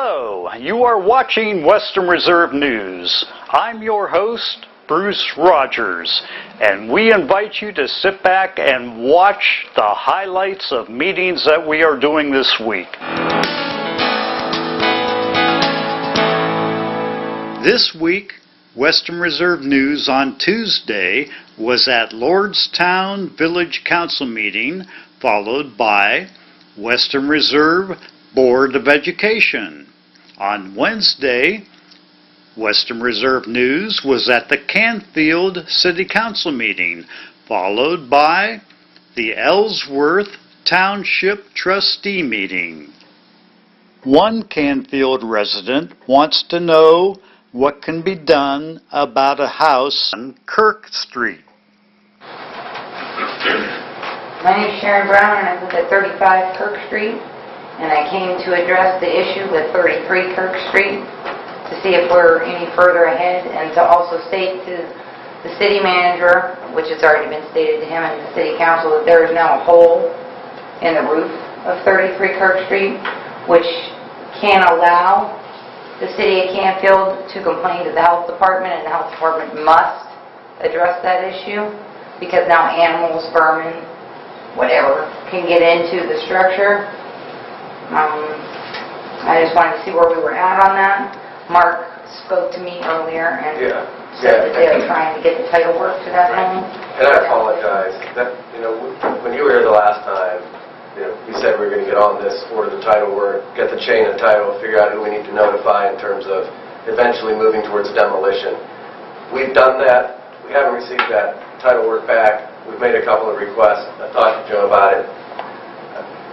Hello, you are watching Western Reserve News. I'm your host, Bruce Rogers, and we invite you to sit back and watch the highlights of meetings that we are doing this week. This week, Western Reserve News on Tuesday was at Lordstown Village Council meeting, followed by Western Reserve Board of Education. On Wednesday, Western Reserve News was at the Canfield City Council meeting, followed by the Ellsworth Township Trustee meeting. One Canfield resident wants to know what can be done about a house on Kirk Street. My name is Sharon Brown, and I live at 35 Kirk Street, and I came to address the issue with 33 Kirk Street to see if we're any further ahead, and to also state to the city manager, which has already been stated to him and the city council, that there is now a hole in the roof of 33 Kirk Street, which can allow the city of Canfield to complain to the health department, and the health department must address that issue, because now animals, vermin, whatever, can get into the structure. I just wanted to see where we were at on that. Mark spoke to me earlier and said that they are trying to get the title work to that home. And I apologize. That, when you were here the last time, we said we were going to get on this, order the title work, get the chain of title, figure out who we need to notify in terms of eventually moving towards demolition. We've done that. We haven't received that title work back. We've made a couple of requests. I talked to Joe about it.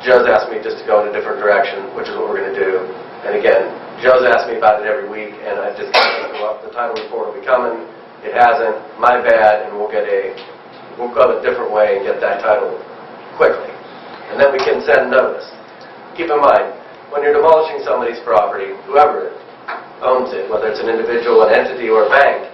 Joe's asked me just to go in a different direction, which is what we're going to do. And again, Joe's asked me about it every week, and I just can't go up. The title report will be coming. It hasn't. My bad, and we'll go a different way and get that title quickly. And then we can send notice. Keep in mind, when you're demolishing somebody's property, whoever owns it, whether it's an individual, an entity, or a bank,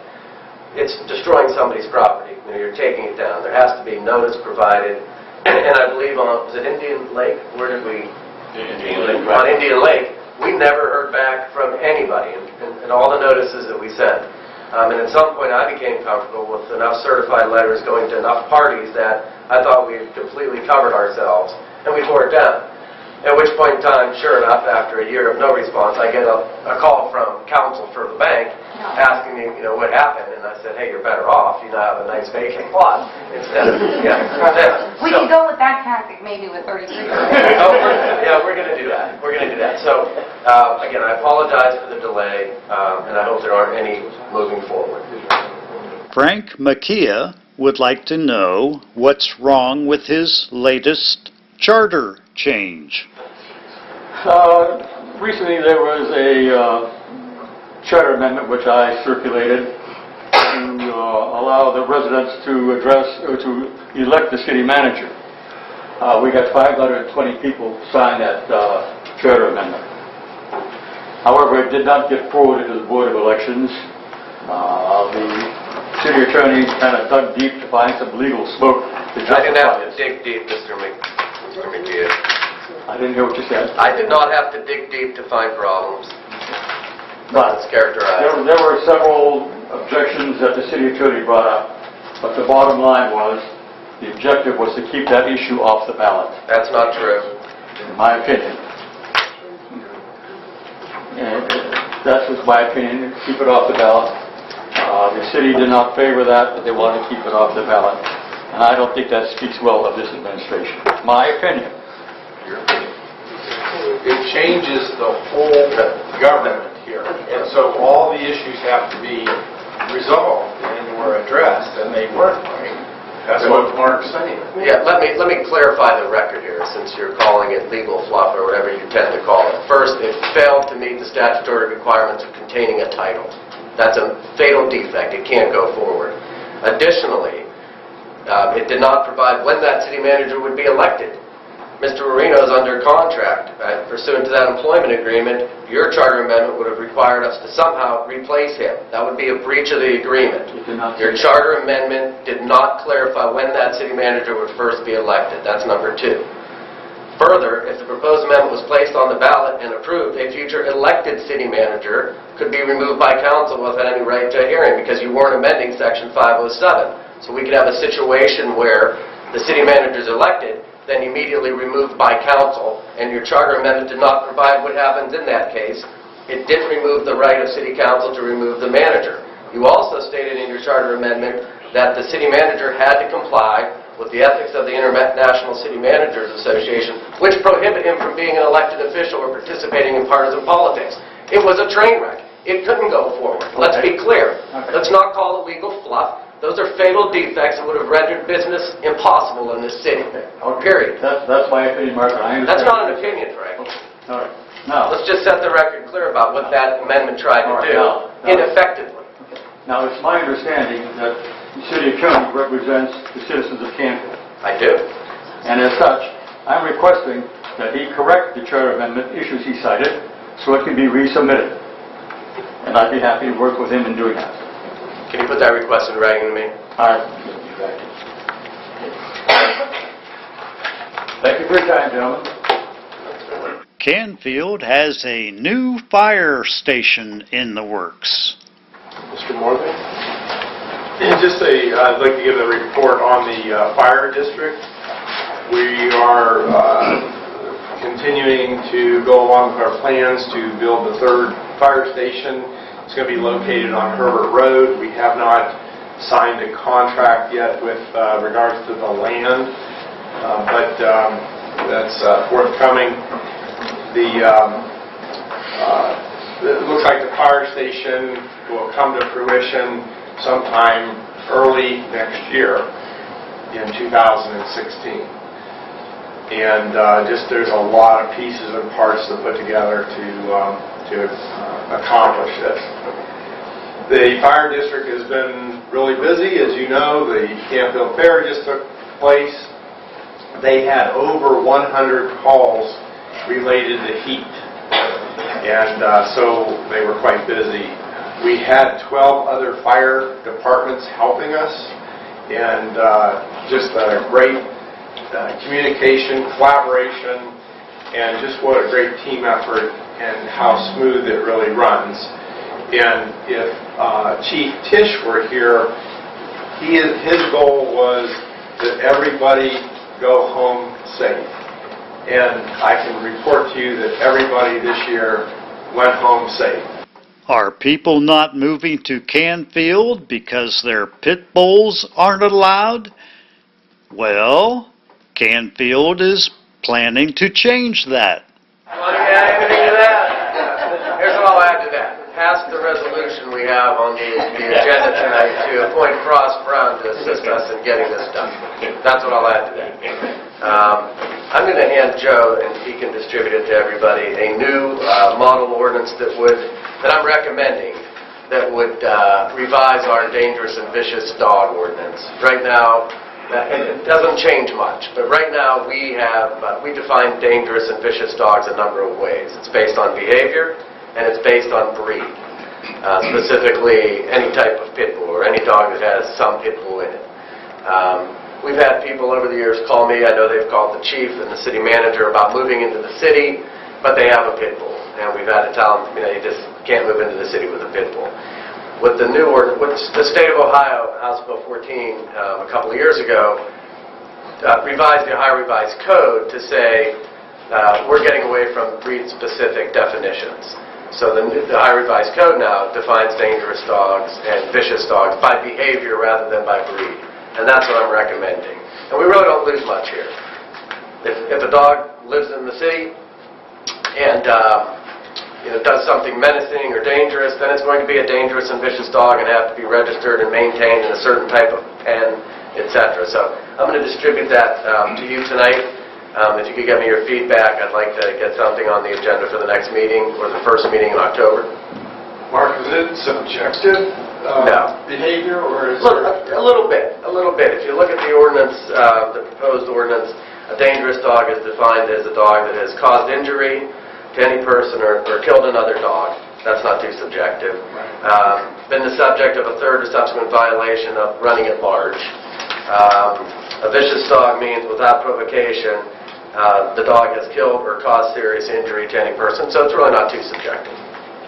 it's destroying somebody's property. You're taking it down. There has to be notice provided. And I believe was it Indian Lake? Where did we? Indian Lake. On Indian Lake, we never heard back from anybody in all the notices that we sent. And at some point I became comfortable with enough certified letters going to enough parties that I thought we had completely covered ourselves, and we tore it down. At which point in time, sure enough, after a year of no response, I get a call from counsel for the bank asking me, what happened, and I said, hey, you're better off. You now have a nice vacant lot instead of, We can go with that tactic maybe with 33. We're going to do that. We're going to do that. So, again, I apologize for the delay, and I hope there aren't any moving forward. Frank Makia would like to know what's wrong with his latest charter change. Recently there was a charter amendment which I circulated to allow the residents to elect the city manager. We got 520 people signed that charter amendment. However, it did not get forwarded to the Board of Elections. The city attorney kind of dug deep to find some legal smoke to justify I didn't have to dig deep, Mr. McGee. I didn't hear what you said. I did not have to dig deep to find problems. But it's characterized. There were several objections that the city attorney brought up, but the bottom line was the objective was to keep that issue off the ballot. That's not true. In my opinion. And that was my opinion, keep it off the ballot. The city did not favor that, but they wanted to keep it off the ballot. And I don't think that speaks well of this administration. My opinion. It changes the whole government here. And so all the issues have to be resolved or addressed, and they weren't, right? That's what Mark's saying. Yeah, let me clarify the record here, since you're calling it legal fluff or whatever you tend to call it. First, it failed to meet the statutory requirements of containing a title. That's a fatal defect. It can't go forward. Additionally, it did not provide when that city manager would be elected. Mr. Marino is under contract. Pursuant to that employment agreement, your charter amendment would have required us to somehow replace him. That would be a breach of the agreement. Your charter amendment did not clarify when that city manager would first be elected. That's number two. Further, if the proposed amendment was placed on the ballot and approved, a future elected city manager could be removed by council without any right to a hearing because you weren't amending Section 507. So we could have a situation where the city manager is elected, then immediately removed by council, and your charter amendment did not provide what happens in that case. It didn't remove the right of city council to remove the manager. You also stated in your charter amendment that the city manager had to comply with the ethics of the International City Managers Association, which prohibit him from being an elected official or participating in partisan politics. It was a train wreck. It couldn't go forward. Let's be clear. Let's not call it legal fluff. Those are fatal defects that would have rendered business impossible in this city. Period. That's my opinion, Mark. I understand. That's not an opinion, Frank. All right. Now, Let's just set the record clear about what that amendment tried to do ineffectively. Now, it's my understanding that the city attorney represents the citizens of Canfield. I do. And as such, I'm requesting that he correct the charter amendment issues he cited so it can be resubmitted. And I'd be happy to work with him in doing that. Can you put that request in writing to me? All right. Thank you for your time, gentlemen. Canfield has a new fire station in the works. Mr. Morgan? I'd like to give a report on the fire district. We are continuing to go along with our plans to build the third fire station. It's going to be located on Herbert Road. We have not signed a contract yet with regards to the land, but that's forthcoming. It looks like the fire station will come to fruition sometime early next year in 2016. And there's a lot of pieces and parts to put together to accomplish this. The fire district has been really busy. As you know, the Canfield Fair just took place. They had over 100 calls related to heat. And so they were quite busy. We had 12 other fire departments helping us, and just a great communication, collaboration, and just what a great team effort and how smooth it really runs. And if Chief Tisch were here, his goal was that everybody go home safe. And I can report to you that everybody this year went home safe. Are people not moving to Canfield because their pit bulls aren't allowed? Well, Canfield is planning to change that. Want to add anything to that? Here's what I'll add to that. Pass the resolution we have on the agenda tonight to appoint Frost Brown to assist us in getting this done. That's what I'll add to that. I'm going to hand Joe, and he can distribute it to everybody, a new model ordinance that I'm recommending that would revise our dangerous and vicious dog ordinance. Right now, it doesn't change much, but right now we define dangerous and vicious dogs a number of ways. It's based on behavior, and it's based on breed. Specifically, any type of pit bull or any dog that has some pit bull in it. We've had people over the years call me. I know they've called the chief and the city manager about moving into the city, but they have a pit bull. And we've had to tell them, you just can't move into the city with a pit bull. With the new ordinance, with the state of Ohio, House Bill 14, a couple of years ago, revised the Ohio Revised Code to say we're getting away from breed-specific definitions. So the Ohio Revised Code now defines dangerous dogs and vicious dogs by behavior rather than by breed. And that's what I'm recommending. And we really don't lose much here. If a dog lives in the city and does something menacing or dangerous, then it's going to be a dangerous and vicious dog and have to be registered and maintained in a certain type of pen, etc. So I'm going to distribute that to you tonight. If you could give me your feedback, I'd like to get something on the agenda for the next meeting or the first meeting in October. Mark, is it subjective No. behavior, or is A little bit. If you look at the ordinance, the proposed ordinance, a dangerous dog is defined as a dog that has caused injury to any person or killed another dog. That's not too subjective. Been the subject of a third or subsequent violation of running at large. A vicious dog means without provocation, the dog has killed or caused serious injury to any person. So it's really not too subjective.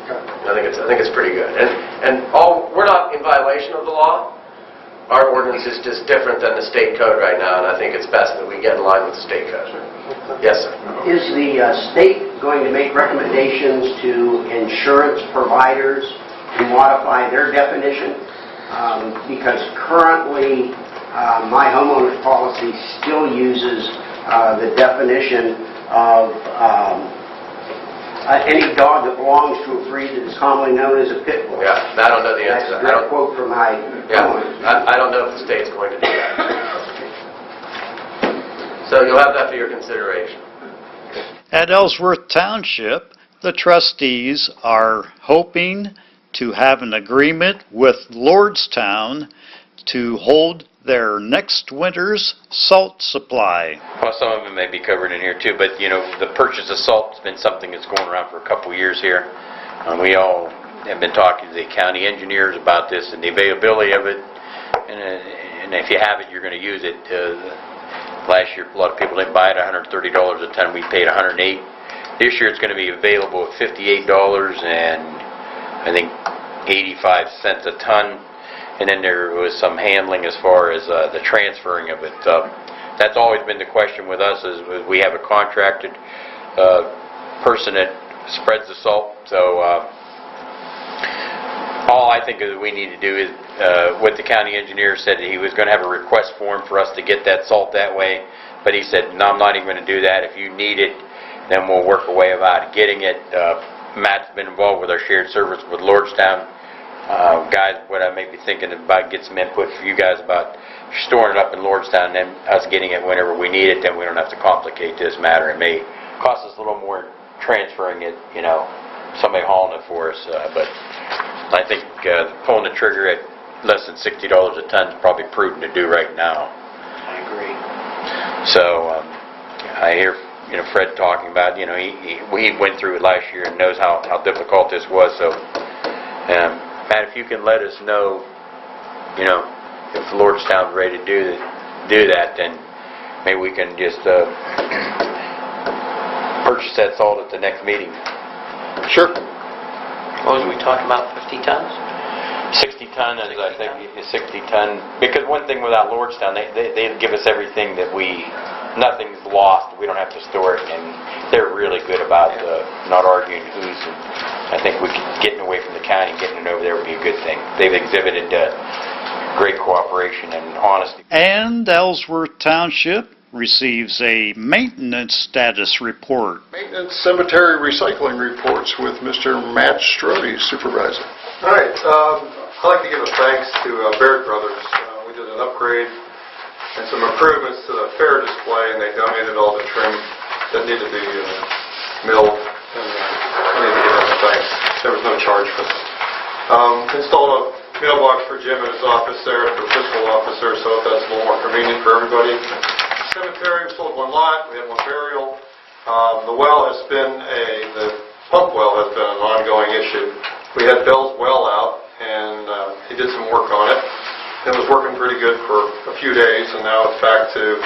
I think it's pretty good. And we're not in violation of the law. Our ordinance is just different than the state code right now, and I think it's best that we get in line with the state code. Yes, sir. Is the state going to make recommendations to insurance providers to modify their definition? Because currently, my homeowner's policy still uses the definition of any dog that belongs to a breed that is commonly known as a pit bull. Yeah, I don't know the answer to that. That's a quote from my homeowner. I don't know if the state's going to do that. So you'll have that for your consideration. At Ellsworth Township, the trustees are hoping to have an agreement with Lordstown to hold their next winter's salt supply. Well, some of it may be covered in here too, but you know, the purchase of salt has been something that's going around for a couple of years here. We all have been talking to the county engineers about this and the availability of it, and if you have it, you're going to use it. Last year, a lot of people didn't buy it $130 a ton. We paid $108. This year, it's going to be available at $58 and I think 85 cents a ton. And then there was some handling as far as the transferring of it. That's always been the question with us, is we have a contracted person that spreads the salt. So all I think that we need to do is, what the county engineer said, he was going to have a request form for us to get that salt that way. But he said, no, I'm not even going to do that. If you need it, then we'll work a way about getting it. Matt's been involved with our shared service with Lordstown. Guys, what I may be thinking about, get some input for you guys about storing it up in Lordstown and then us getting it whenever we need it, then we don't have to complicate this matter. It may cost us a little more transferring it, you know, somebody hauling it for us, but I think pulling the trigger at less than $60 a ton is probably prudent to do right now. I agree. So I hear Fred talking about, he went through it last year and knows how difficult this was. So Matt, if you can let us know, if Lordstown's ready to do that, then maybe we can just purchase that salt at the next meeting. Sure. What was we talking about, 50 tons? 60 ton, I think, 60 ton. Because one thing without Lordstown, they give us everything that nothing's lost. We don't have to store it, and they're really good about not arguing who's. And I think getting away from the county and getting it over there would be a good thing. They've exhibited great cooperation and honesty. And Ellsworth Township receives a maintenance status report. Maintenance cemetery recycling reports with Mr. Matt Strode, supervisor. All right. I'd like to give a thanks to Baird Brothers. We did an upgrade and some improvements to the fair display, and they donated all the trim that needed to be milled. And I need to give them a thanks. There was no charge for that. Installed a mailbox for Jim in his office there, for fiscal officer, so that's a little more convenient for everybody. Cemetery, we sold one lot, we had one burial. The well has been the pump well has been an ongoing issue. We had Bill's well out, and he did some work on it. It was working pretty good for a few days, and now it's back to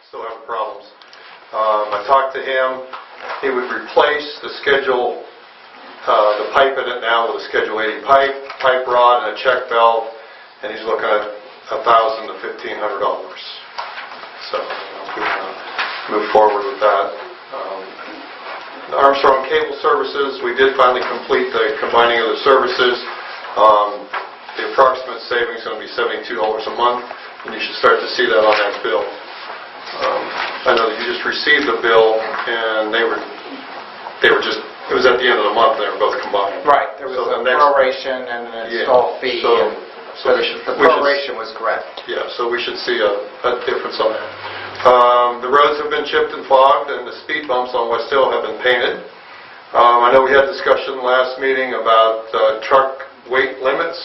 still having problems. I talked to him. He would replace the pipe in it now with a Schedule 80 pipe rod, and a check valve, and he's looking at $1,000 to $1,500. So we want to move forward with that. Armstrong Cable Services, we did finally complete the combining of the services. The approximate savings is going to be $72 a month, and you should start to see that on that bill. I know that you just received the bill, and they were just, it was at the end of the month, they were both combined. Right, there was a proration and an install fee, so the proration was correct. Yeah, so we should see a difference on that. The roads have been chipped and fogged, and the speed bumps on West Hill have been painted. I know we had discussion last meeting about truck weight limits.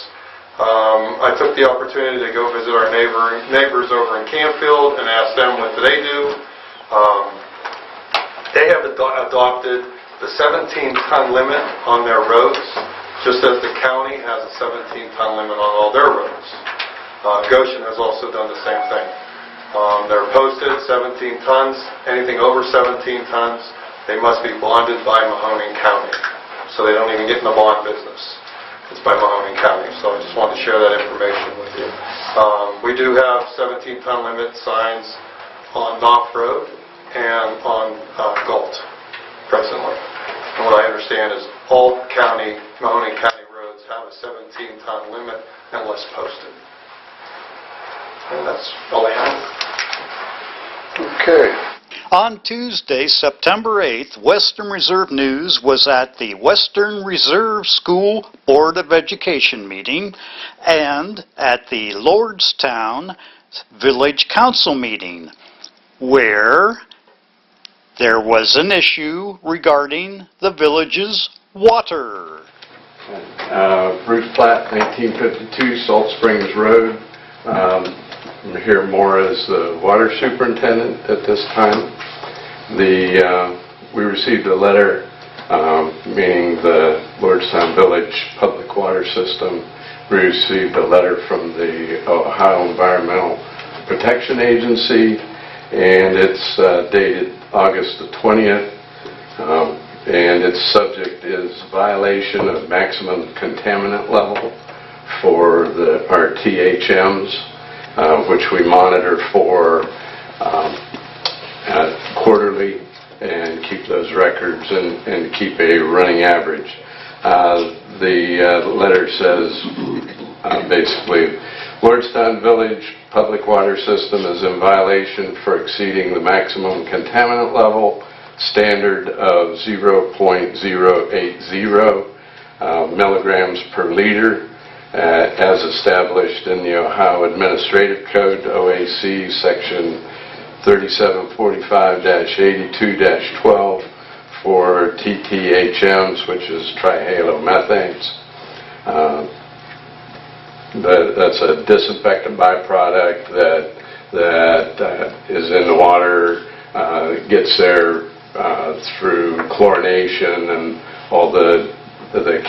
I took the opportunity to go visit our neighbors over in Campfield and ask them what they do. They have adopted the 17-ton limit on their roads, just as the county has a 17-ton limit on all their roads. Goshen has also done the same thing. They're posted 17 tons. Anything over 17 tons, they must be bonded by Mahoning County. So they don't even get in the bond business. It's by Mahoning County. So I just wanted to share that information with you. We do have 17-ton limit signs on Knopf Road and on Galt presently. And what I understand is all Mahoning County roads have a 17-ton limit unless posted. And that's all I have. Okay. On Tuesday, September 8th, Western Reserve News was at the Western Reserve School Board of Education meeting and at the Lordstown Village Council meeting, where there was an issue regarding the village's water. Bruce Platt, 1952 Salt Springs Road. I'm here more as the water superintendent at this time. We received a letter, meaning the Lordstown Village Public Water System. We received a letter from the Ohio Environmental Protection Agency, and it's dated August the 20th. And its subject is violation of maximum contaminant level for our THMs. Which we monitor for quarterly and keep those records and keep a running average. The letter says basically, Lordstown Village Public Water System is in violation for exceeding the maximum contaminant level standard of 0.080 milligrams per liter. As established in the Ohio Administrative Code, OAC, Section 3745-82-12 for TTHMs, which is trihalomethanes. That's a disinfectant byproduct that is in the water, gets there through chlorination and all the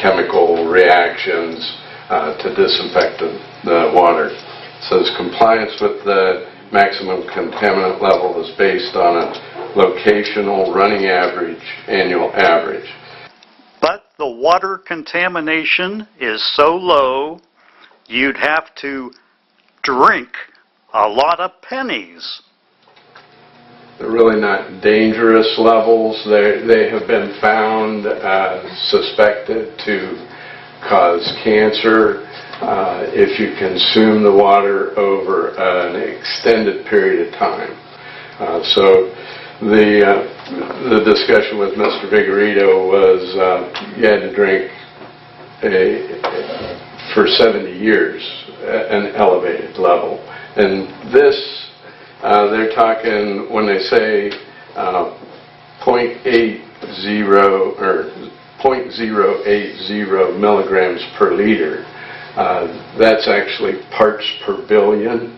chemical reactions to disinfect the water. It says compliance with the maximum contaminant level is based on a locational running average, annual average. But the water contamination is so low, you'd have to drink a lot of pennies. They're really not dangerous levels. They have been found suspected to cause cancer if you consume the water over an extended period of time. So the discussion with Mr. Vigorito was you had to drink for 70 years an elevated level. And this, they're talking, when they say 0.80 or 0.080 milligrams per liter. That's actually parts per billion.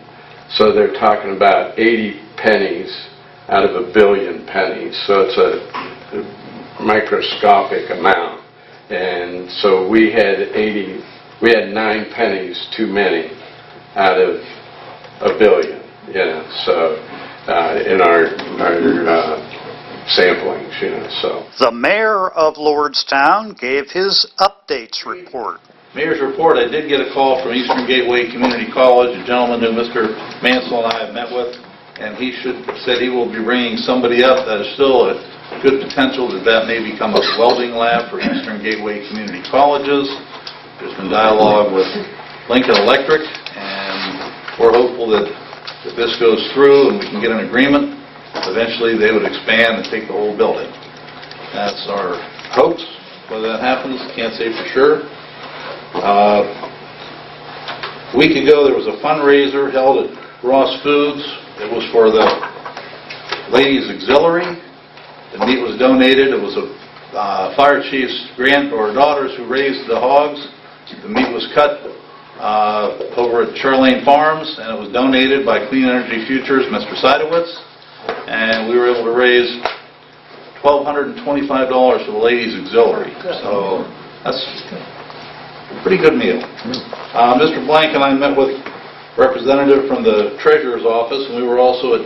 So they're talking about 80 pennies out of a billion pennies. So it's a microscopic amount. And so we had 9 pennies too many out of a billion. So in our samplings, so. The mayor of Lordstown gave his updates report. Mayor's report, I did get a call from Eastern Gateway Community College, a gentleman who Mr. Mansell and I have met with, and he said he will be bringing somebody up that is still a good potential that may become a welding lab for Eastern Gateway Community Colleges. There's been dialogue with Lincoln Electric, and we're hopeful that if this goes through and we can get an agreement, eventually they would expand and take the whole building. That's our hopes. Whether that happens, can't say for sure. A week ago there was a fundraiser held at Ross Foods. It was for the Ladies Auxiliary. The meat was donated. It was a fire chief's daughters who raised the hogs. The meat was cut over at Charlene Farms, and it was donated by Clean Energy Futures, Mr. Seidowitz, and we were able to raise $1,225 for the Ladies Auxiliary. So that's a pretty good meal. Mr. Blank and I met with representative from the treasurer's office, and we were also at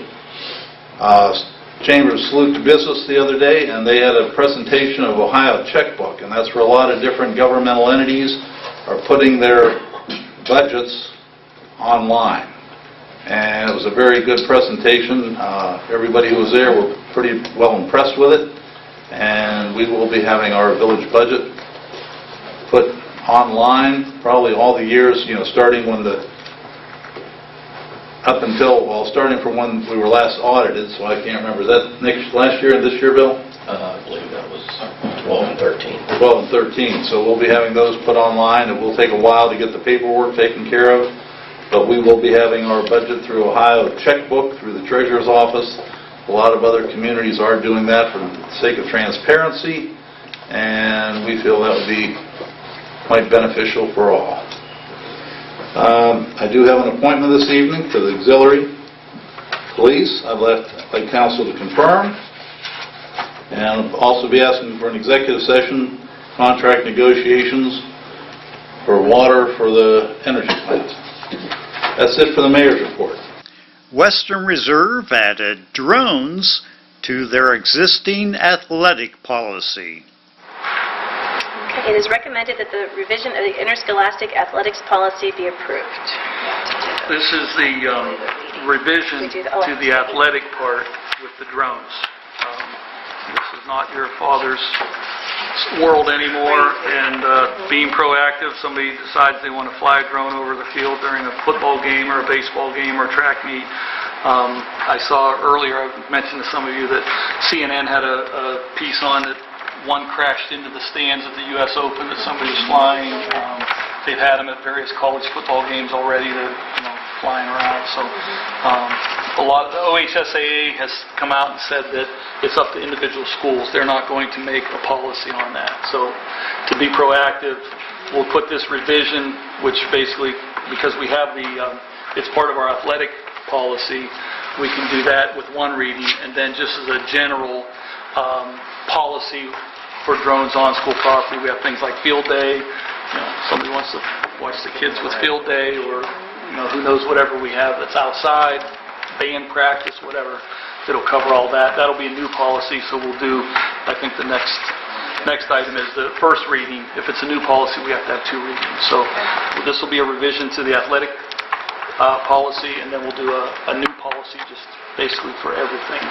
Chamber of Salute to Business the other day, and they had a presentation of Ohio Checkbook, and that's where a lot of different governmental entities are putting their budgets online. And it was a very good presentation. Everybody who was there were pretty well impressed with it, and we will be having our village budget put online probably all the years, starting when starting from when we were last audited, so I can't remember. Is that last year and this year, Bill? I believe that was 12 and 13. 12 and 13. So we'll be having those put online. It will take a while to get the paperwork taken care of, but we will be having our budget through Ohio Checkbook, through the Treasurer's Office. A lot of other communities are doing that for the sake of transparency, and we feel that would be quite beneficial for all. I do have an appointment this evening for the auxiliary police. I'd like council to confirm, and I'll also be asking for an executive session, contract negotiations for water for the energy plant. That's it for the mayor's report. Western Reserve added drones to their existing athletic policy. It is recommended that the revision of the interscholastic athletics policy be approved. This is the revision to the athletic part with the drones. This is not your father's world anymore, and being proactive, somebody decides they want to fly a drone over the field during a football game or a baseball game or track meet. I saw earlier, I mentioned to some of you that CNN had a piece on that one crashed into the stands at the U.S. Open that somebody was flying. They've had them at various college football games already. They're flying around. So a lot of the OHSAA has come out and said that it's up to individual schools. They're not going to make a policy on that. So to be proactive, we'll put this revision, which basically, because we have it's part of our athletic policy, we can do that with one reading, and then just as a general policy for drones on school property, we have things like field day. Somebody wants to watch the kids with field day, or who knows, whatever we have that's outside, band practice, whatever. It'll cover all that. That'll be a new policy, so we'll do, I think the next item is the first reading. If it's a new policy, we have to have 2 readings. So this will be a revision to the athletic policy, and then we'll do a new policy just basically for everything.